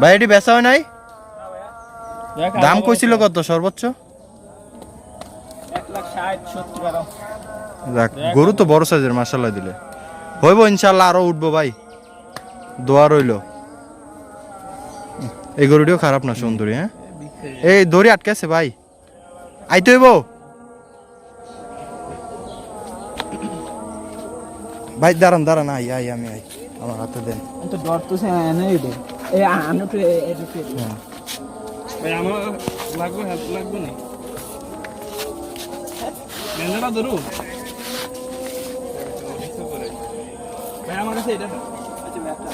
ভাই এটি বেচা হয় নাই? দাম কইছিল কত সর্বোচ্চ? 1,60,70 যাক, গরু তো বড় সাইজের মাশাআল্লাহ দিলে হইব ইনশাআল্লাহ, আরো উঠবো ভাই, দোয়া রইল। এই গরুটিও খারাপ না, সুন্দরী। হ্যাঁ এই দড়ি আটকেছে ভাই, আইতে হইব ভাই। দাঁড়ান দাঁড়ান, আই আই আমি আই, আমার হাতে দেন। তো ডর তো সে নাই দে এই আনতে এদিকে ভাই আমার লাগবে, হেল্প লাগবে না মেনটা ধরু ভাই আমার কাছে এটা আচ্ছা ব্যাগটা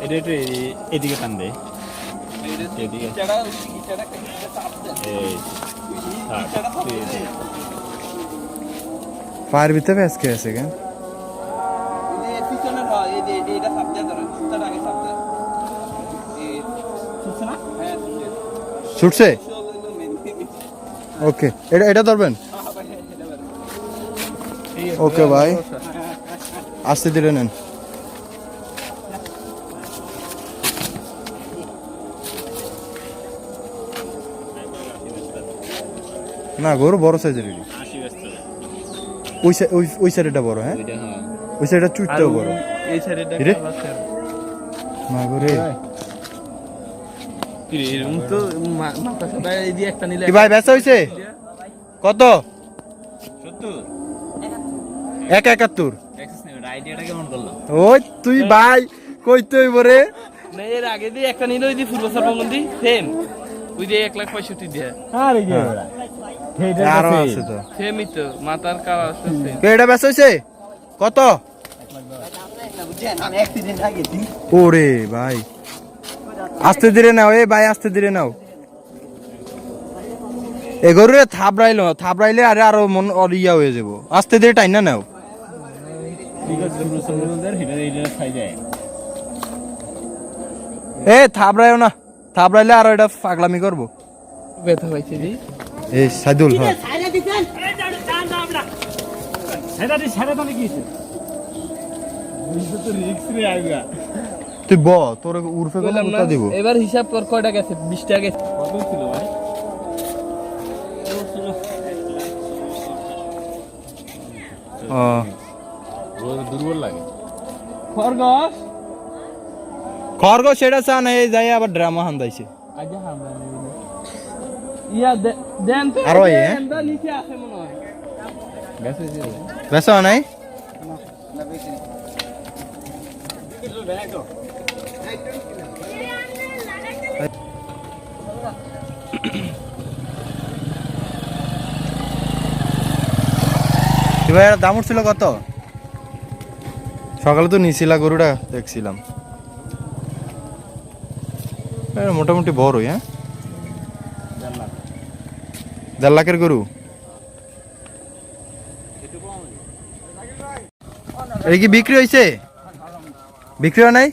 এটা একটু এদিকে টান দে, এদিকে পায়ের ভিতরে আজকে আছে কেন? ছুটছে? ওকে, এটা এটা ধরবেন। ওকে ভাই, আস্তে ধীরে নেন। না গরু বড় সাইজের, ওই সাইডটা বড়। হ্যাঁ ওই সাইডটা চুটটাও বড়। এই সাইডটা না গরে এরকম তো মাথা সাদা এই দিয়ে একটা নিলে কি ভাই বেচা হইছে কত? 171। আইডিয়াটা কেমন করলো? ওই তুই ভাই কইতে হইব রে। না এর আগে দিয়ে একটা নিলে ওই যে পূর্ব সর্বমন্দি সেম ওই যে 1,65,000 দিয়ে। আরে কি আরো আছে তো সেমই তো মাথার কালার আছে। এটা বেচা হইছে কত? ওরে ভাই আস্তে ধীরে নাও, এ ভাই আস্তে ধীরে নাও। এ গরুরে থাবড়াইলে আরে আরো মন ইয়া হয়ে যাবো। আস্তে ধীরে টাইনা নাও। এ থাবড়াইও না, থাবড়াইলে আরো এটা পাগলামি করবো। ব্যথা পাইছে জি এই সাইদুল, হ্যাঁ তুই ব তোর উর্ফে কথা দিব। এবার হিসাব কর কয়টা গেছে? 20 টাকা গেছে। কত ছিল ভাই? দুর্বল লাগে। খরগোশ খরগোশ সেটা চা না, এই যাই আবার ড্রামা হান্দাইছে। আগে হামলা ইয়া দেন তো আরো এই এন্ডা নিচে আছে মনে হয়। গেছে জি বেচা নাই? না বেশি এবার দাম উঠছিল কত? সকালে তো নিছিলা গরুটা দেখছিলাম, মোটামুটি বড়ই। হ্যাঁ 1.5 লাখের গরু। এই কি বিক্রি হয়েছে? বিক্রি হয় নাই?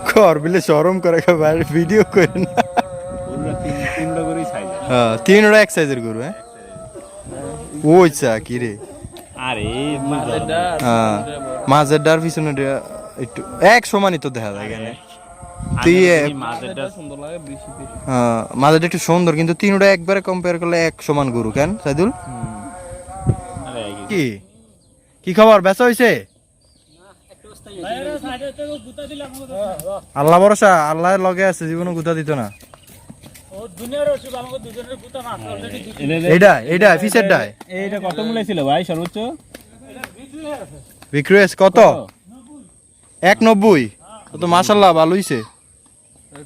কর বিলে শরম করে বাইরে ভিডিও করে না। হ্যাঁ 3টা এক সাইজের গরু। হ্যাঁ ওই চা কি রে? আরে মাঝের ডার পিছনে একটু এক সমানই তো দেখা যায় এখানে। তুই মাঝেরটা একটু সুন্দর, কিন্তু 3টা একবারে কম্পেয়ার করলে এক সমান গরু কেন সাইদুল? কি কি খবর, বেচা হইছে? আল্লাহ ভরসা, আল্লাহর লগে আছে, জীবনে গুতা দিত না। এইটা এইটা পিছের ডায় এইটা কত মূল্য ছিল ভাই সর্বোচ্চ? বিক্রি হয়েছে কত? 190। তো মাশাআল্লাহ ভালো হইছে।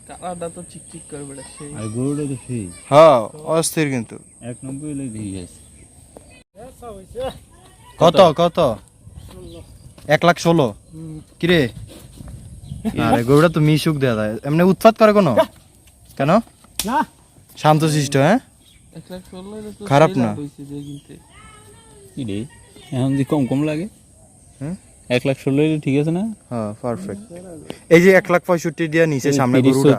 কালারটা তো চিকচিক করে বেড়া সেই। আর গরুটা তো সেই হ্যাঁ অস্থির কিন্তু। 190 হলে দিয়ে গেছে। কত কত? 1,16,000 কি রে? আরে গরুটা তো মিশুক দেয়া যায়, এমনি উৎপাত করে কোনো কেন? না শান্তশিষ্ট। হ্যাঁ 1,16,000 তো খারাপ না। কি রে এখন যে কম কম লাগে? হুম 1,16,000 ঠিক আছে না? হ্যাঁ পারফেক্ট। এই যে 1,65,000 দিয়া নিচে সামনে গরুটা